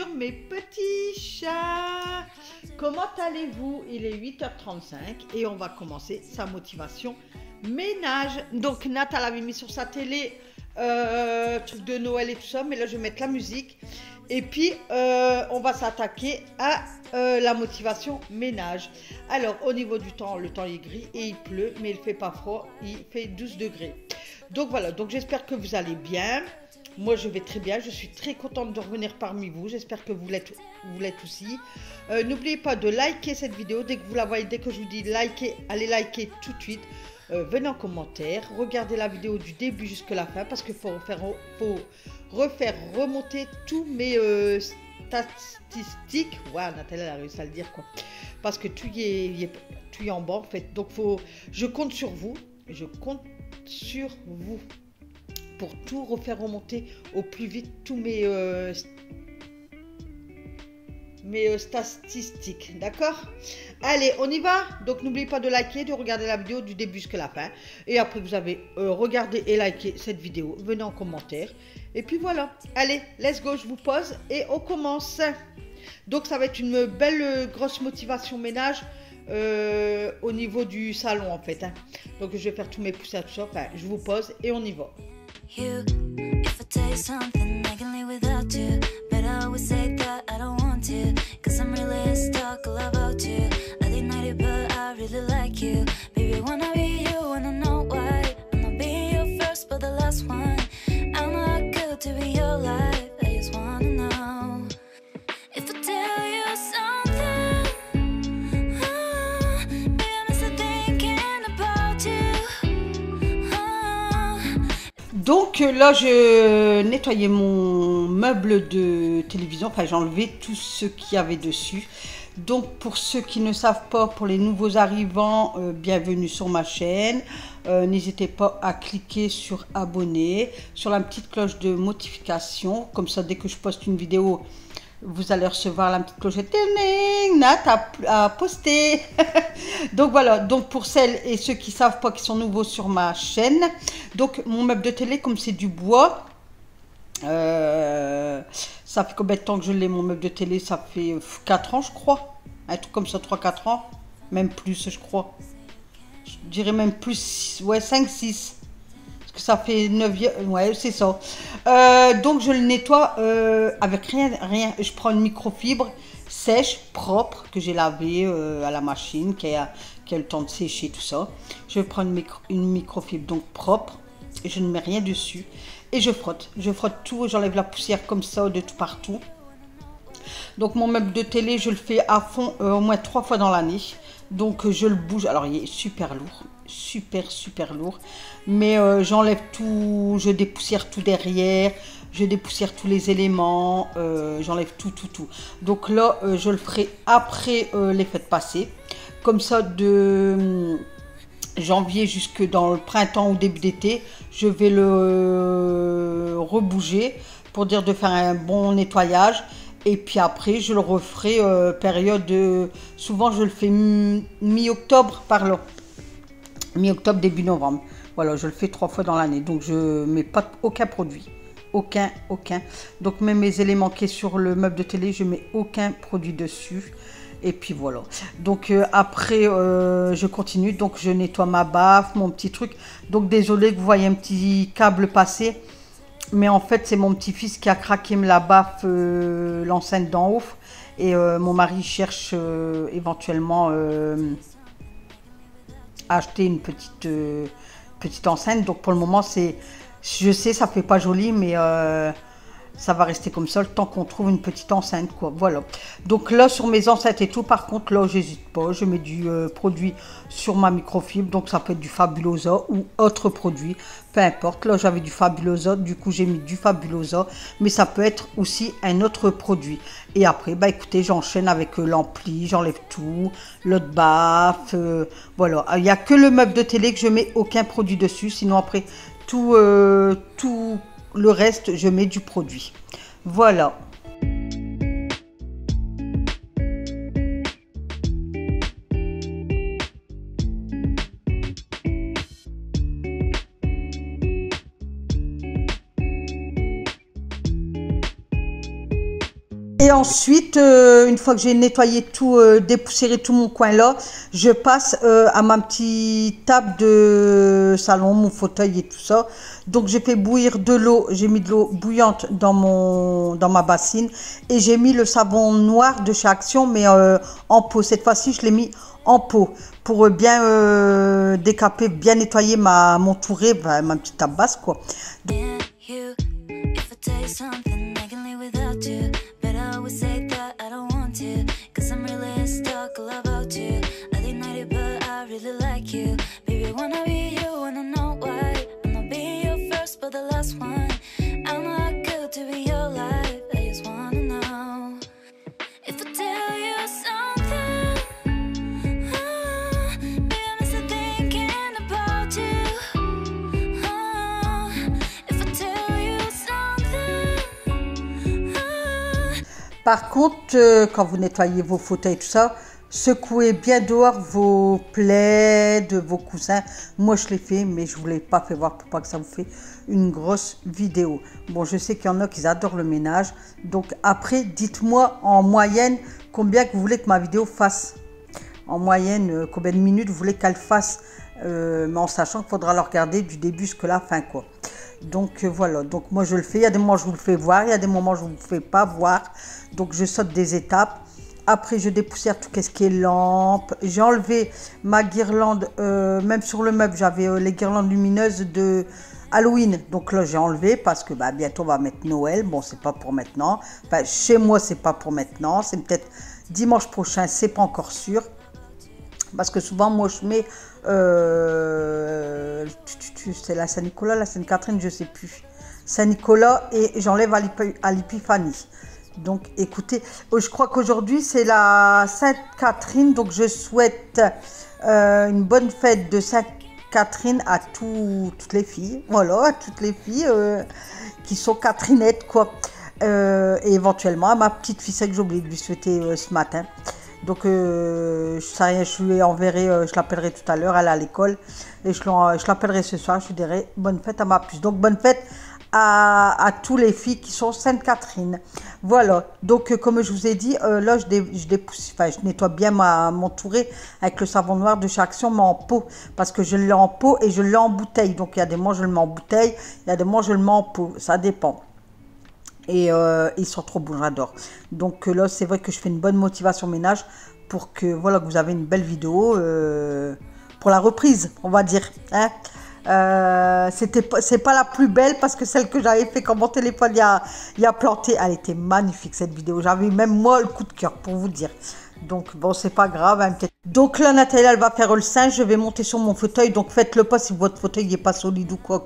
Bonjour mes petits chats. Comment allez-vous? Il est 8h35 et on va commencer sa motivation ménage. Donc Nat l'avait mis sur sa télé truc de Noël et tout ça, mais là je vais mettre la musique. Et puis on va s'attaquer à la motivation ménage. Alors au niveau du temps, le temps est gris et il pleut, mais il fait pas froid, il fait 12 degrés. Donc voilà, donc j'espère que vous allez bien. Moi je vais très bien, je suis très contente de revenir parmi vous, j'espère que vous l'êtes aussi. N'oubliez pas de liker cette vidéo, dès que vous la voyez, dès que je vous dis liker, allez liker tout de suite. Venez en commentaire, regardez la vidéo du début jusqu'à la fin parce qu'il faut refaire remonter tous mes statistiques. Ouais, Nathalie elle a réussi à le dire quoi. Parce que tout y est en bas en fait. Donc je compte sur vous, pour tout refaire remonter au plus vite tous mes statistiques, d'accord? Allez, on y va. Donc n'oubliez pas de liker, de regarder la vidéo du début jusqu'à la fin. Et après vous avez regardé et liké cette vidéo, venez en commentaire. Et puis voilà, allez, let's go, je vous pose et on commence. Donc ça va être une belle grosse motivation ménage au niveau du salon en fait, hein. Donc je vais faire tous mes poussières, tout ça. Enfin, je vous pose et on y va. You, if I tell you something, I can live without you. But I always say that I don't want to, cause I'm really stuck all about you. I deny it, but I really like you. Baby, I wanna be you, wanna know why. I'm not being your first, but the last one. I'm not good to be your life, I just wanna know. If I tell you something, baby, I'm still thinking about you. Donc là, je nettoyais mon meuble de télévision, enfin j'ai enlevé tout ce qu'il y avait dessus. Donc pour ceux qui ne savent pas, pour les nouveaux arrivants, bienvenue sur ma chaîne. N'hésitez pas à cliquer sur abonner, sur la petite cloche de notification, comme ça dès que je poste une vidéo, vous allez recevoir la petite clochette. Nat a posté. Donc voilà, donc pour celles et ceux qui ne savent pas, qui sont nouveaux sur ma chaîne, donc mon meuble de télé, comme c'est du bois, ça fait combien de temps que je l'ai, mon meuble de télé? Ça fait 4 ans je crois, un truc comme ça, 3-4 ans, même plus je crois, je dirais même plus, ouais 5-6. Que ça fait 9, ouais c'est ça. Donc je le nettoie avec rien, je prends une microfibre sèche, propre, que j'ai lavé à la machine, qui a le temps de sécher tout ça. Je vais prendre une microfibre donc propre, et je ne mets rien dessus, et je frotte tout, j'enlève la poussière comme ça de tout partout. Donc mon meuble de télé, je le fais à fond au moins 3 fois dans l'année. Donc je le bouge, alors il est super lourd, super lourd, mais j'enlève tout, je dépoussière tout derrière, je dépoussière tous les éléments, j'enlève tout. Donc là je le ferai après les fêtes passées, comme ça de janvier jusque dans le printemps ou début d'été, je vais le rebouger pour dire de faire un bon nettoyage. Et puis après, je le referai période, souvent je le fais mi-octobre par là. Mi-octobre, début novembre. Voilà, je le fais 3 fois dans l'année. Donc je mets pas aucun produit. Aucun. Donc même mes éléments qui sont sur le meuble de télé, je mets aucun produit dessus. Et puis voilà. Donc après, je continue. Donc je nettoie ma baffe, mon petit truc. Donc désolé que vous voyez un petit câble passer. Mais en fait, c'est mon petit-fils qui a craqué la baffe, l'enceinte d'en haut. Et mon mari cherche éventuellement à acheter une petite enceinte. Donc pour le moment, je sais, ça fait pas joli, mais ça va rester comme ça le temps qu'on trouve une petite enceinte, quoi. Voilà. Donc là, sur mes enceintes et tout, par contre, là, j'hésite pas. Je mets du produit sur ma microfibre. Donc ça peut être du Fabulosa ou autre produit. Peu importe. Là, j'avais du Fabulosa. Du coup, j'ai mis du Fabulosa. Mais ça peut être aussi un autre produit. Et après, bah écoutez, j'enchaîne avec l'ampli. J'enlève tout. L'autre baffe. Voilà. Il n'y a que le meuble de télé que je mets aucun produit dessus. Sinon, après, tout le reste, je mets du produit. Voilà. Et ensuite, une fois que j'ai nettoyé tout, dépoussiéré tout mon coin là, je passe à ma petite table de salon, mon fauteuil et tout ça. Donc j'ai fait bouillir de l'eau, j'ai mis de l'eau bouillante dans ma bassine et j'ai mis le savon noir de chez Action, mais en pot. Cette fois-ci, je l'ai mis en pot pour bien décaper, bien nettoyer mon touré, ma petite table basse quoi. Par contre, quand vous nettoyez vos fauteuils et tout ça, secouez bien dehors vos plaids, vos coussins. Moi, je l'ai fait, mais je ne vous l'ai pas fait voir pour pas que ça vous fait une grosse vidéo. Bon, je sais qu'il y en a qui adorent le ménage. Donc après, dites-moi en moyenne combien que vous voulez que ma vidéo fasse. En moyenne, combien de minutes vous voulez qu'elle fasse. Mais en sachant qu'il faudra la regarder du début jusqu'à la fin, quoi. Donc voilà, donc moi je le fais, il y a des moments je vous le fais voir, il y a des moments je ne vous le fais pas voir, donc je saute des étapes. Après je dépoussière tout ce qui est lampe, j'ai enlevé ma guirlande, même sur le meuble j'avais les guirlandes lumineuses de Halloween, donc là j'ai enlevé parce que bientôt on va mettre Noël, bon c'est pas pour maintenant, enfin, chez moi c'est pas pour maintenant, c'est peut-être dimanche prochain, c'est pas encore sûr. Parce que souvent, moi, je mets, c'est la Saint-Nicolas, la Sainte-Catherine, je ne sais plus. Saint-Nicolas et j'enlève à l'Épiphanie. Donc, écoutez, je crois qu'aujourd'hui, c'est la Sainte-Catherine. Donc, je souhaite une bonne fête de Sainte-Catherine à toutes les filles. Voilà, à toutes les filles qui sont Catherinettes, quoi. Et éventuellement, à ma petite fille, c'est que j'ai oublié de lui souhaiter ce matin. Donc, je lui enverrai, je l'appellerai tout à l'heure, elle est à l'école. Et je l'appellerai ce soir, je lui dirai bonne fête à ma puce. Donc, bonne fête à tous les filles qui sont Sainte-Catherine. Voilà, donc comme je vous ai dit, là, je nettoie bien mon touré avec le savon noir de chez Action, mais en pot. Parce que je l'ai en pot et je l'ai en bouteille. Donc, il y a des moments, je le mets en bouteille, il y a des moments, je le mets en pot. Ça dépend. Et ils sont trop bons, j'adore. Donc là, c'est vrai que je fais une bonne motivation ménage pour que, voilà, que vous avez une belle vidéo pour la reprise, on va dire. Hein. C'est pas la plus belle parce que celle que j'avais fait quand mon téléphone il a planté, elle était magnifique cette vidéo. J'avais même moi le coup de cœur pour vous dire. Donc bon, c'est pas grave. Hein, donc là, Nathalie, elle va faire le singe. Je vais monter sur mon fauteuil. Donc faites-le pas si votre fauteuil n'est pas solide ou quoi.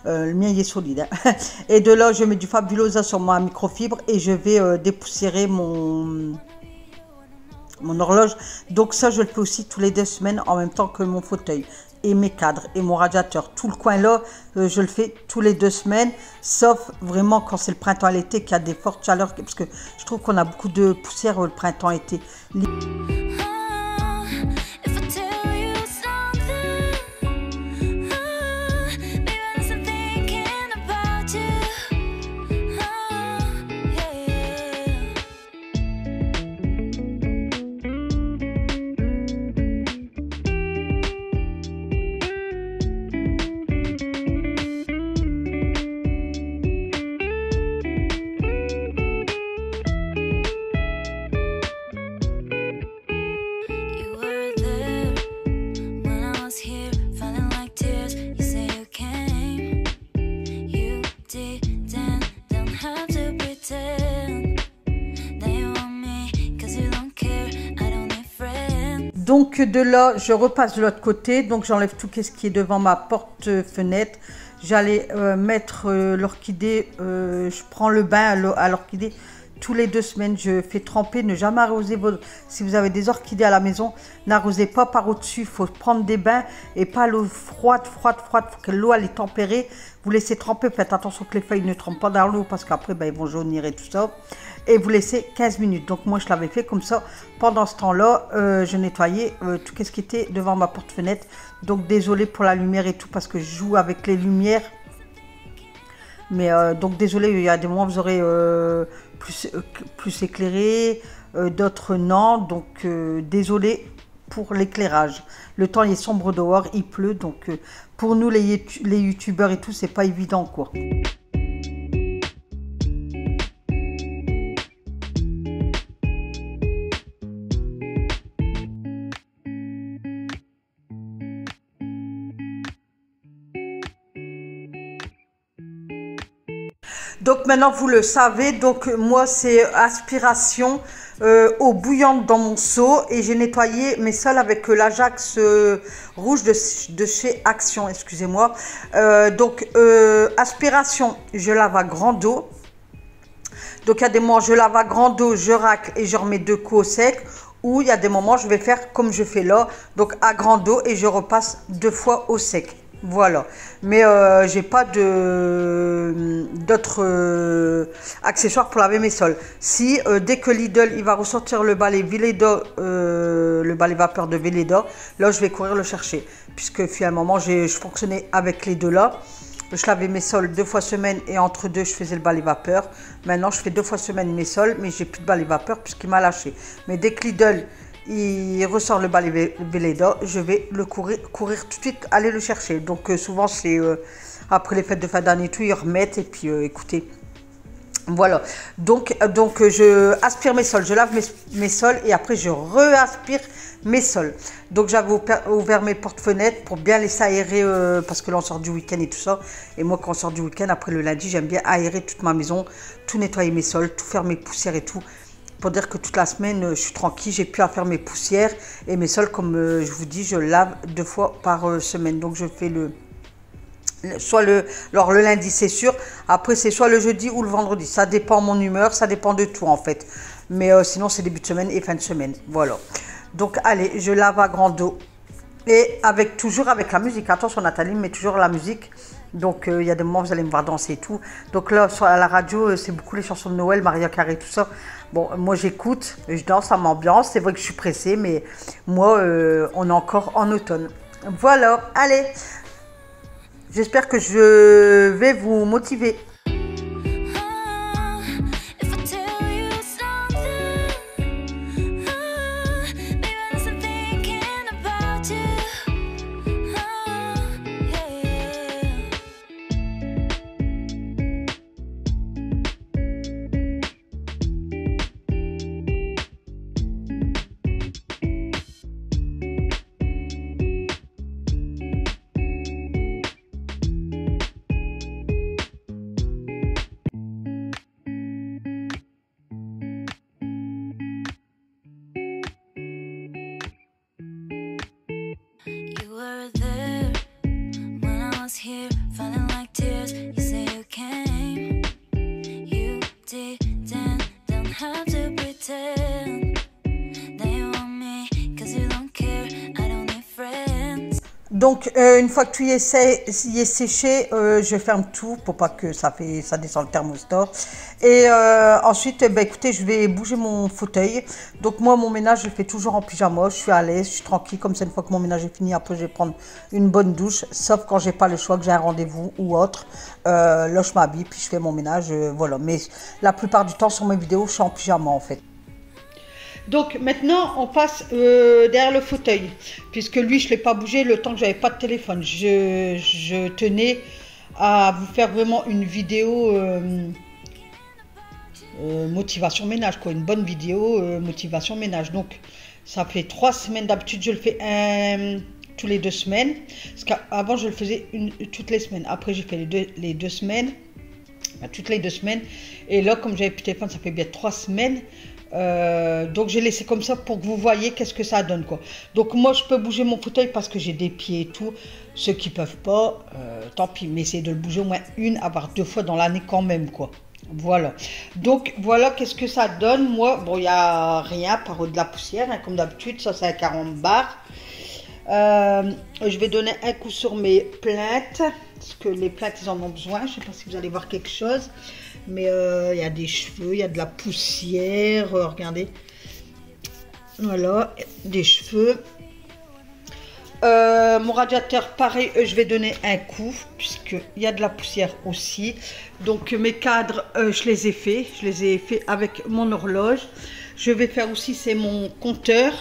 Le mien, il est solide. Hein. Et de là, je mets du Fabulosa sur ma microfibre et je vais dépoussiérer mon horloge. Donc ça, je le fais aussi tous les 2 semaines en même temps que mon fauteuil. Et mes cadres et mon radiateur. Tout le coin là, je le fais tous les 2 semaines. Sauf vraiment quand c'est le printemps et l'été qu'il y a des fortes chaleurs. Parce que je trouve qu'on a beaucoup de poussière le printemps-été. Donc de là, je repasse de l'autre côté. Donc j'enlève tout ce qui est devant ma porte-fenêtre. J'allais mettre l'orchidée. Je prends le bain à l'orchidée tous les 2 semaines. Je fais tremper. Ne jamais arroser si vous avez des orchidées à la maison, n'arrosez pas par au-dessus. Il faut prendre des bains et pas l'eau froide. Il faut que l'eau elle est tempérée. Vous laissez tremper. Faites attention que les feuilles ne trempent pas dans l'eau parce qu'après ils vont jaunir et tout ça. Et vous laissez 15 minutes. Donc moi je l'avais fait comme ça. Pendant ce temps-là, je nettoyais tout ce qui était devant ma porte-fenêtre. Donc désolé pour la lumière et tout parce que je joue avec les lumières. Mais donc désolé, il y a des moments vous aurez plus éclairés, d'autres non. Donc désolé pour l'éclairage. Le temps il est sombre dehors, il pleut, donc pour nous les youtubeurs et tout, c'est pas évident quoi. Donc maintenant vous le savez, donc moi c'est aspiration eau bouillante dans mon seau et j'ai nettoyé mes sols avec l'Ajax rouge de chez Action, excusez-moi. Donc aspiration, je lave à grande eau. Donc il y a des moments je lave à grande eau, je racle et je remets 2 coups au sec. Ou il y a des moments je vais faire comme je fais là, donc à grande eau et je repasse 2 fois au sec. Voilà, mais j'ai pas d'autres accessoires pour laver mes sols. Si dès que Lidl il va ressortir le balai Veleda, le balai vapeur de Veleda, là je vais courir le chercher, puisque finalement je fonctionnais avec les deux là. Je lavais mes sols 2 fois semaine et entre deux je faisais le balai vapeur. Maintenant je fais 2 fois semaine mes sols, mais j'ai plus de balai vapeur puisqu'il m'a lâché. Mais dès que Lidl il ressort le balai Veleda, je vais le courir tout de suite, aller le chercher. Donc souvent c'est après les fêtes de fin d'année et tout, ils remettent et puis écoutez, voilà. Donc je aspire mes sols, je lave mes sols et après je re-aspire mes sols. Donc j'avais ouvert mes portes-fenêtres pour bien laisser aérer parce que là on sort du week-end et tout ça. Et moi quand on sort du week-end, après le lundi, j'aime bien aérer toute ma maison, tout nettoyer mes sols, tout faire mes poussières et tout. Pour dire que toute la semaine, je suis tranquille, j'ai plus à faire mes poussières. Et mes sols, comme je vous dis, je lave 2 fois par semaine. Donc je fais alors le lundi c'est sûr, après c'est soit le jeudi ou le vendredi. Ça dépend de mon humeur, ça dépend de tout en fait. Mais sinon c'est début de semaine et fin de semaine, voilà. Donc allez, je lave à grande eau. Et toujours avec la musique, attention Nathalie, mais toujours la musique. Donc il y a des moments où vous allez me voir danser et tout. Donc là à la radio c'est beaucoup les chansons de Noël, Maria Carey, tout ça. Bon moi j'écoute, je danse, ça m'ambiance. C'est vrai que je suis pressée, mais moi on est encore en automne. Voilà, allez. J'espère que je vais vous motiver. Donc une fois que tout y est séché, je ferme tout pour pas que ça descend le thermostat. Et ensuite, écoutez, je vais bouger mon fauteuil. Donc moi, mon ménage, je le fais toujours en pyjama. Je suis à l'aise, je suis tranquille. Comme ça, une fois que mon ménage est fini, après, je vais prendre une bonne douche. Sauf quand j'ai pas le choix, que j'ai un rendez-vous ou autre. Là, je m'habille, puis je fais mon ménage. Voilà. Mais la plupart du temps, sur mes vidéos, je suis en pyjama, en fait. Donc maintenant, on passe derrière le fauteuil, puisque lui, je ne l'ai pas bougé le temps que j'avais pas de téléphone. Je tenais à vous faire vraiment une vidéo motivation ménage, quoi, une bonne vidéo motivation ménage. Donc ça fait 3 semaines, d'habitude je le fais tous les 2 semaines, parce qu'avant je le faisais toutes les semaines. Après j'ai fait les deux semaines, toutes les 2 semaines, et là comme j'avais plus de téléphone, ça fait bien 3 semaines. Donc j'ai laissé comme ça pour que vous voyez qu'est-ce que ça donne, quoi. Donc moi je peux bouger mon fauteuil parce que j'ai des pieds et tout. Ceux qui peuvent pas, tant pis, mais essayez de le bouger au moins 1 voire 2 fois dans l'année quand même, quoi. Voilà. Donc voilà qu'est-ce que ça donne. Moi, bon, il n'y a rien par de la poussière, hein, comme d'habitude. Ça c'est à 40 bars. Je vais donner un coup sur mes plaintes, parce que les plaintes ils en ont besoin. Je sais pas si vous allez voir quelque chose, mais il y a des cheveux, il y a de la poussière, regardez, voilà, des cheveux. Mon radiateur, pareil, je vais donner un coup, puisqu'il y a de la poussière aussi. Donc mes cadres, je les ai faits. Je les ai faits avec mon horloge. Je vais faire aussi, c'est mon compteur.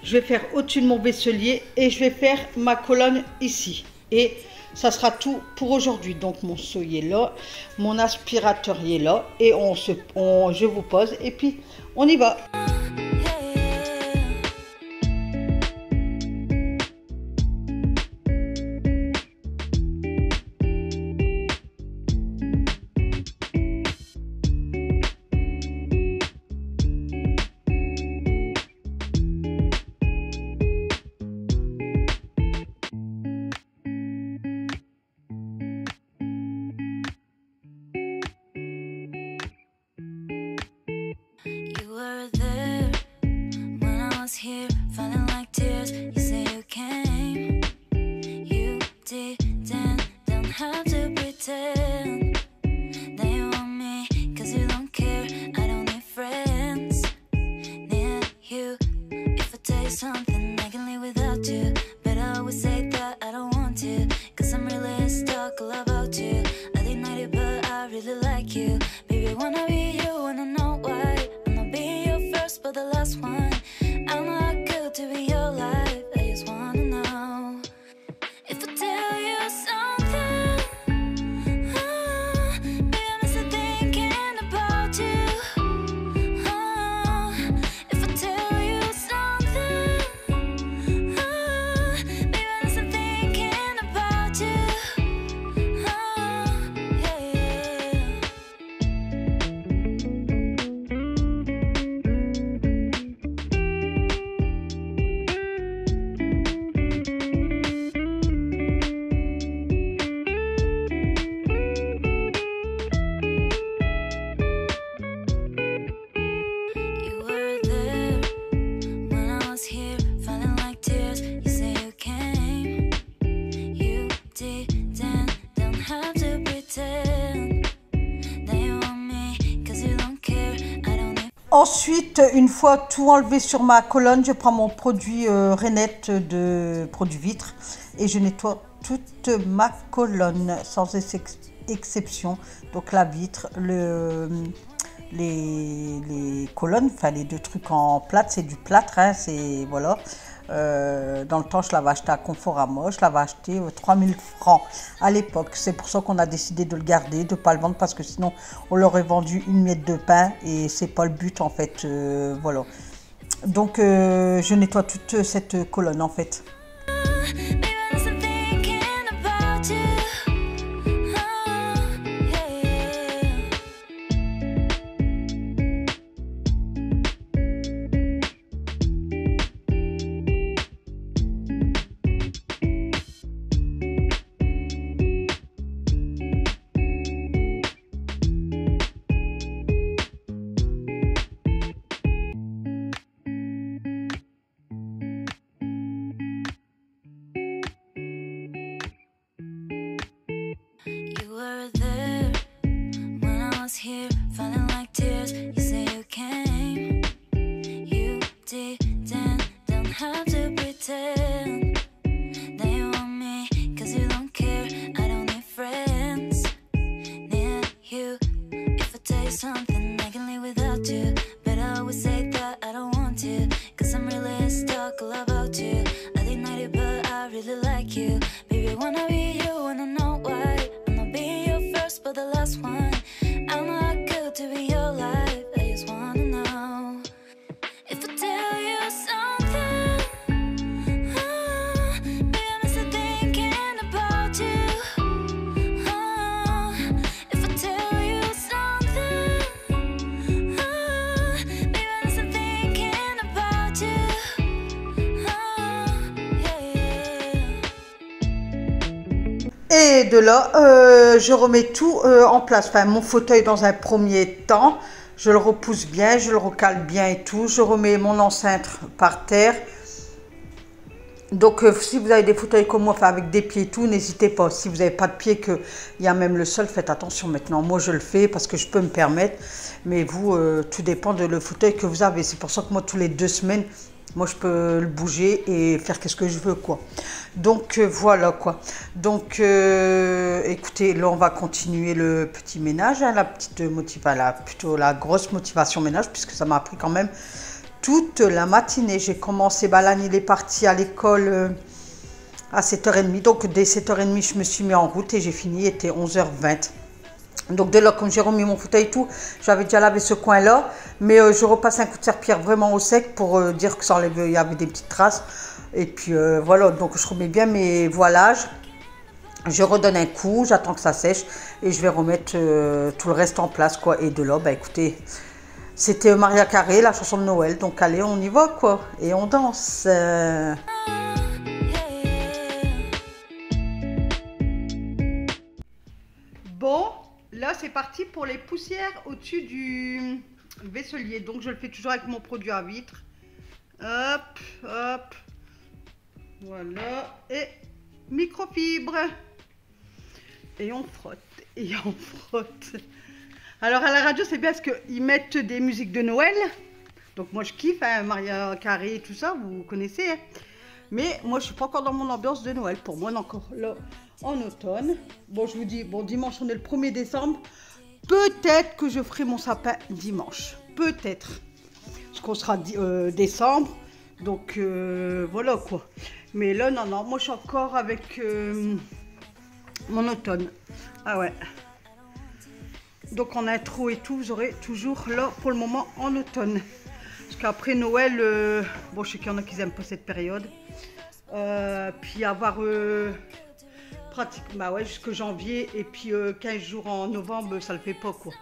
Je vais faire au-dessus de mon vaisselier et je vais faire ma colonne ici. Et ça sera tout pour aujourd'hui. Donc mon seau est là, mon aspirateur est là. Et je vous pose et puis on y va. You were there when I was here, falling like tears. You say you came, you didn't, don't have to pretend that you want me, cause you don't care. I don't need friends near you. If I tell you something, I can live without you, but I always say that I don't want to, cause I'm really stuck all about you. I deny it, but I really like you. Baby, wanna be you, wanna know why. But the last one, I'm not good to be your life. I just wanna know if I tell you something. Baby, I'm still thinking about you. If I tell you something, baby, I'm still thinking about you. Ensuite, une fois tout enlevé sur ma colonne, je prends mon produit Rainette de produit vitre et je nettoie toute ma colonne sans exception. Donc la vitre, les colonnes, enfin les deux trucs en plâtre, c'est du plâtre, hein, c'est voilà. Dans le temps, je l'avais acheté à Conforama, je l'avais acheté 3000 francs à l'époque. C'est pour ça qu'on a décidé de le garder, de ne pas le vendre, parce que sinon on l'aurait vendu une miette de pain et c'est pas le but en fait. Voilà. Donc je nettoie toute cette colonne en fait. Et de là, je remets tout en place. Enfin, mon fauteuil dans un premier temps, je le repousse bien, je le recale bien et tout. Je remets mon enceinte par terre. Donc, si vous avez des fauteuils comme moi, enfin, avec des pieds et tout, n'hésitez pas. Si vous n'avez pas de pieds, qu'il y a même le sol, faites attention maintenant. Moi, je le fais parce que je peux me permettre. Mais vous, tout dépend de le fauteuil que vous avez. C'est pour ça que moi, tous les 2 semaines, Moi, je peux le bouger et faire qu'est-ce que je veux, quoi. Donc, voilà, quoi. Donc, écoutez, là, on va continuer le petit ménage, hein, la petite motivation, plutôt la grosse motivation ménage, puisque ça m'a pris quand même toute la matinée. J'ai commencé, Lani, il est parti à l'école à 7h30. Donc, dès 7h30, je me suis mis en route et j'ai fini, il était 11h20. Donc de là, comme j'ai remis mon fauteuil et tout, j'avais déjà lavé ce coin-là. Mais je repasse un coup de serpillère vraiment au sec pour dire que ça enlève, il y avait des petites traces. Et puis voilà, donc je remets bien mes voilages. Je redonne un coup, j'attends que ça sèche. Et je vais remettre tout le reste en place, quoi. Et de là, bah écoutez, c'était Maria Carey, la chanson de Noël. Donc allez, on y va, quoi. Et on danse. Bon. Là, c'est parti pour les poussières au-dessus du vaisselier. Donc, je le fais toujours avec mon produit à vitre. Hop, hop. Voilà. Et microfibre. Et on frotte. Et on frotte. Alors, à la radio, c'est bien parce qu'ils mettent des musiques de Noël. Donc, moi, je kiffe, hein, Maria Carey et tout ça, vous connaissez. Hein. Mais moi, je suis pas encore dans mon ambiance de Noël. Pour moi, on est encore là en automne. Bon, je vous dis, bon, dimanche, on est le 1er décembre. Peut-être que je ferai mon sapin dimanche. Peut-être. Parce qu'on sera décembre. Donc, voilà, quoi. Mais là, non, non. Moi, je suis encore avec mon automne. Ah ouais. Donc, en intro et tout, vous aurez toujours là, pour le moment, en automne. Parce qu'après Noël, bon, je sais qu'il y en a qui n'aiment pas cette période. Puis avoir pratiquement, bah ouais, jusqu'au janvier et puis 15 jours en novembre, ça le fait pas, quoi.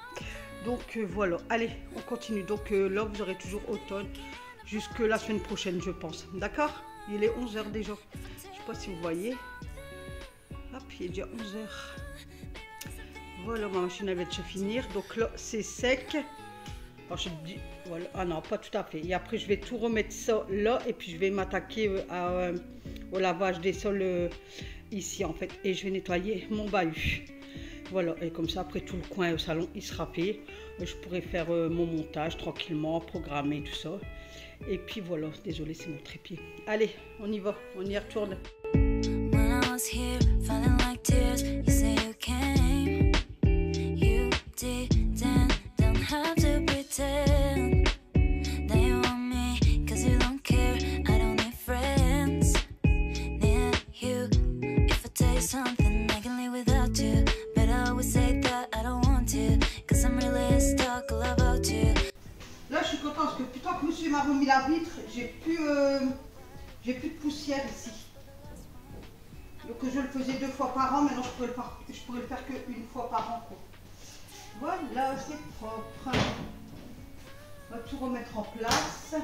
Donc voilà, allez, on continue. Donc là, vous aurez toujours automne jusque la semaine prochaine, je pense. D'accord? Il est 11h déjà. Je sais pas si vous voyez. Hop, il est déjà 11h. Voilà, ma machine elle va se finir. Donc là, c'est sec. Alors je dis, voilà, ah non, pas tout à fait. Et après, je vais tout remettre ça là et puis je vais m'attaquer au lavage des sols ici en fait. Et je vais nettoyer mon bahut. Voilà, et comme ça, après tout le coin au salon, il sera fait. Je pourrai faire mon montage tranquillement, programmer tout ça. Et puis voilà, désolé, c'est mon trépied. Allez, on y va, on y retourne. Là, je suis contente parce que plutôt que monsieur m'a remis la vitre, j'ai plus de poussière ici. Donc je le faisais 2 fois par an, maintenant je pourrais le faire qu'une fois par an, quoi. Voilà, c'est propre. On va tout remettre en place.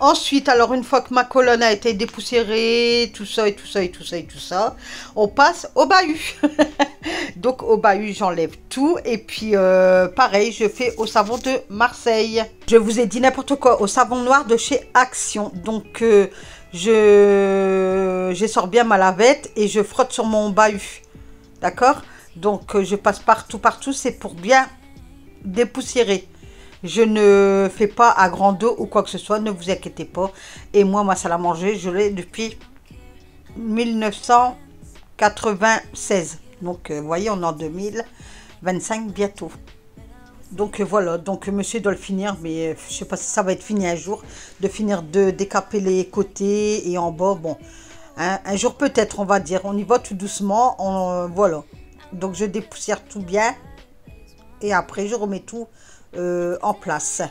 Ensuite, alors une fois que ma colonne a été dépoussiérée, tout ça et tout ça et tout ça et tout ça, on passe au bahut. Donc au bahut, j'enlève tout. Et puis pareil, je fais au savon de Marseille. Je vous ai dit n'importe quoi, au savon noir de chez Action. Donc je sors bien ma lavette et je frotte sur mon bahut. D'accord? Donc je passe partout, c'est pour bien dépoussiérer. Je ne fais pas à grande eau ou quoi que ce soit, ne vous inquiétez pas. Et moi, ma salle à manger, je l'ai depuis 1996. Donc, vous voyez, on est en 2025 bientôt. Donc, voilà. Donc, monsieur doit le finir, mais je ne sais pas si ça va être fini un jour. De finir de décaper les côtés et en bas. Bon, hein, un jour peut-être, on va dire. On y va tout doucement. Voilà. Donc, je dépoussière tout bien. Et après, je remets tout en place.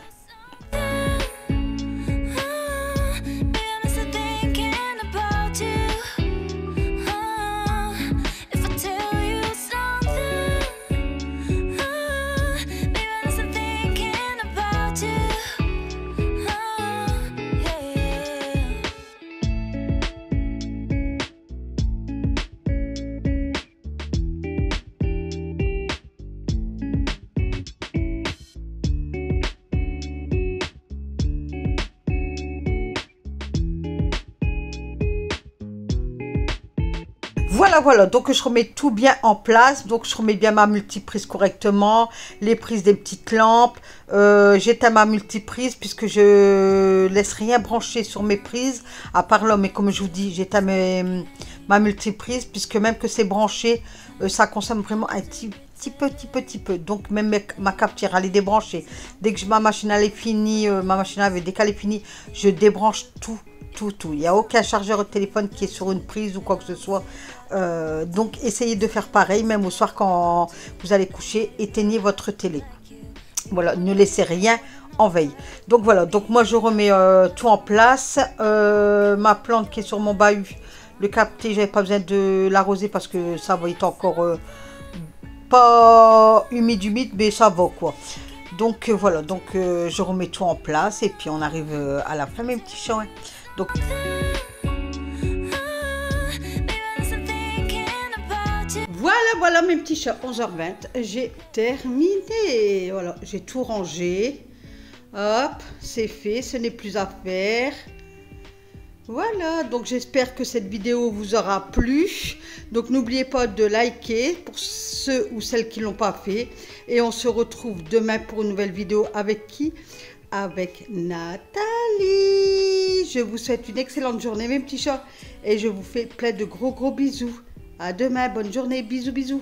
Voilà, donc je remets tout bien en place, donc je remets bien ma multiprise correctement, les prises des petites lampes, j'éteins ma multiprise puisque je laisse rien brancher sur mes prises, à part là, mais comme je vous dis, j'éteins ma multiprise puisque même que c'est branché, ça consomme vraiment un petit peu, donc même ma cafetière elle est débranchée, dès que ma machine elle est finie, dès qu'elle est finie, je débranche tout. Il n'y a aucun chargeur de téléphone qui est sur une prise ou quoi que ce soit. Donc essayez de faire pareil, même au soir quand vous allez coucher, éteignez votre télé. Voilà, ne laissez rien en veille. Donc voilà, donc moi je remets tout en place. Ma plante qui est sur mon bahut, le capté, j'avais pas besoin de l'arroser parce que ça va être encore pas humide, mais ça va quoi. Donc voilà, donc je remets tout en place et puis on arrive à la fin mes petits champs. Hein. Donc voilà mes petits chats, 11h20, j'ai terminé. Voilà, j'ai tout rangé. Hop, c'est fait, ce n'est plus à faire. Voilà, donc j'espère que cette vidéo vous aura plu. Donc n'oubliez pas de liker pour ceux ou celles qui ne l'ont pas fait. Et on se retrouve demain pour une nouvelle vidéo avec qui? Avec Nathalie. Je vous souhaite une excellente journée mes petits chats. Et je vous fais plein de gros bisous. À demain, bonne journée, bisous.